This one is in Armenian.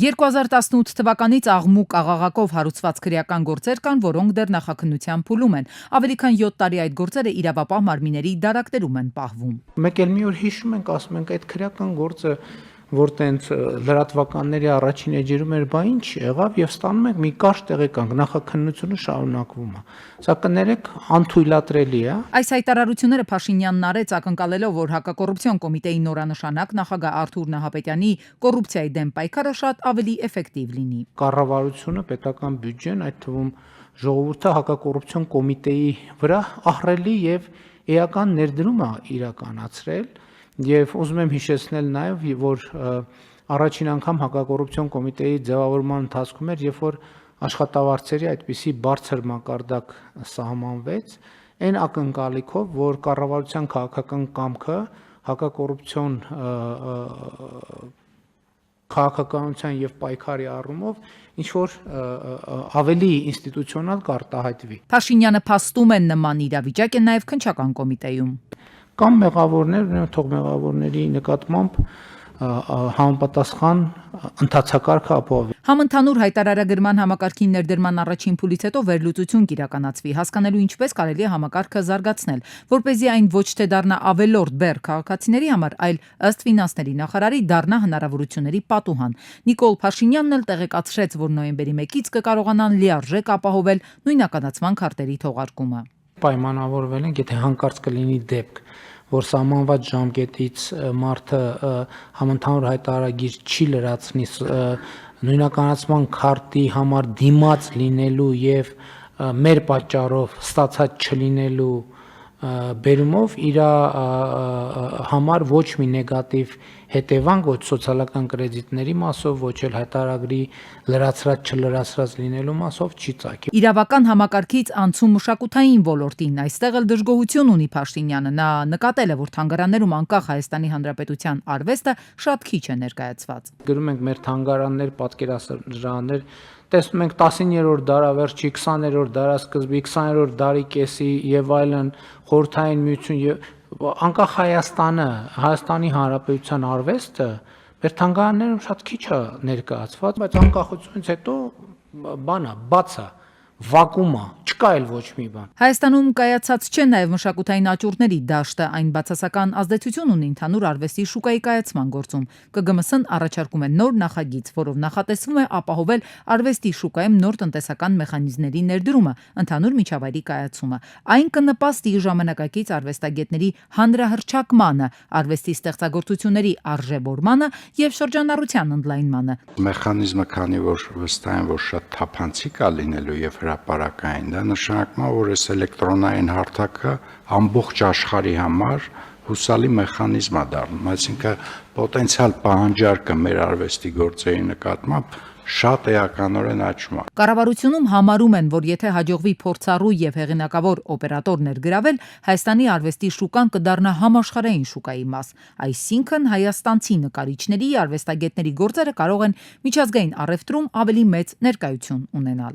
2018 թվականից աղմուկ աղաղակով հարուցված քրեական գործեր կան, որոնք դեռ նախաքննության փուլում են։ Ավելի քան 7 տարի այդ գործերը իրավապահ մարմինների դարակներում են պահվում։ Մեկ էլ մի օր հիշում ենք, ասում ենք, այդ քրեական գործը, որ տենց լրատվականների առաջին էջերում էր, բա ինչ եղավ, եւ ստանում ենք մի կարճ տեղեկանք, նախաքննությունը շարունակվում է։ Սա կներեք անթույլատրելի է։ Այս հայտարարությունները Փաշինյանն արեց ակնկալելով, որ հակակոռուպցիոն կոմիտեի նորանշանակ նախագահ Արթուր Նահապետյանի կոռուպցիայի դեմ պայքարը շատ ավելի էֆեկտիվ լինի։ Կառավարությունը, պետական բյուջեն, այդ թվում ժողովուրդը հակակոռուպցիոն կոմիտեի վրա ահռելի եւ էական ներդրում է իրականացրել։ Եվ ուզում եմ հիշեցնել նաև, որ առաջին անգամ հակակոռուպցիոն կոմիտեի ձևավորման ընթացքում էր, երբ որ աշխատավարձերի այդպիսի բարձր մակարդակ սահմանվեց, այն ակնկալիքով, որ կառավարության քաղաքական կամքը հակակոռուպցիոն քաղաքականության եւ պայքարի առումով ինչ որ ավելի ինստիտուցիոնալ կարտահայտվի։ Փաշինյանը փաստում է նման իրավիճակ է նաև քննչական կոմիտեում։ Կամ մեղավորներ, թող մեղավորների նկատմամբ համապատասխան ընթացակարգը ապահովի։ Համընդհանուր հայտարարագրման համակարգին ներդրման առաջին փուլից հետո վերլուծություն կիրականացվի, հասկանալու ինչպես կարելի է համակարգը զարգացնել, որպեսզի այն ոչ թե դառնա ավելորդ բեռ քաղաքացիների համար, այլ ըստ ֆինանսների նախարարի դառնա հնարավորությունների պատուհան։ Նիկոլ Փաշինյանն էլ տեղեկացրեց, որ նոյեմբերի 1-ից կկարողանան լիարժեք ապահովել նույնականացման քարտերի թողարկումը։ Պայմանավորվել ենք, եթե հանկարծ կլինի դեպք, որ սահմանված ժամկետից մարդը համընդհանուր հայտարարագիր չի լրացնի նույնականացման քարտի համար դիմաց լինելու եւ մեր պատճառով ստացած չլինելու բերումով իր համար ոչ մի նեգատիվ հետևանք ոչ սոցիալական կրեդիտների մասով, ոչ էլ հայտարարագրի լրացրած չլրացրած լինելու մասով չի ծագի։ Իրավական համակարգից անցում մշակութային ոլորտին, այստեղ էլ դժգոհություն ունի Փաշինյանը։ Նա նկատել է, որ թանգարաններում անկախ Հայաստանի Հանրապետության արվեստը շատ քիչ է ներկայացված։ Գրում ենք մեր թանգարաններ, պատկերասրահներ, տեսնում ենք 19-րդ դարավերջի, 20-րդ դարասկզբի, 20-րդ դարի կեսի եւ այլն խորհրդային միություն եւ անկախ Հայաստանը, Հայաստանի Հանրապետության արվեստը մեր թանգարաններում շատ քիչ է ներկայացված, բայց անկախությունից հետո բանա, բաց է, վակուում է, չկա էլ ոչ մի բան։ Հայաստանում կայացած չէ նաև մշակութային աճուրդների դաշտը, այն բացասական ազդեցություն ունի ընդհանուր արվեստի շուկայի կայացման գործում։ ԿԳՄՍ-ն առաջարկում է նոր նախագիծ, որով նախատեսվում է ապահովել արվեստի շուկայում նոր տնտեսական մեխանիզմների ներդրումը, ընդհանուր միջավայրի կայացումը։ Այն կնպաստի ժամանակակից արվեստագետների հանրահռչակմանը, արվեստի ստեղծագործությունների արժևորմանը եւ շրջանառության ընդլայնմանը։ Մեխանիզմը, քանի որ վստահ եմ, որ շատ թափանցիկ է լինելու եւ հրապարակային, դա նշանակում է, որ այս էլեկտրոնային հարթակը ամբողջ աշխարհի համար հուսալի մեխանիզմ է դառնում, այսինքն պոտենցիալ պահանջարկը մեր արվեստի գործերի նկատմամբ շատ էականորեն աճում է։ Կառավարությունում համարում են, որ եթե հաջողվի փորձառու եւ հեղինակավոր օպերատոր ներգրավել, Հայաստանի արվեստի շուկան կդառնա համաշխարհային շուկայի մաս։ Այսինքն հայաստանցի նկարիչների, արվեստագետների գործերը կարող են միջազգային առևտրում ավելի մեծ ներկայություն ունենալ։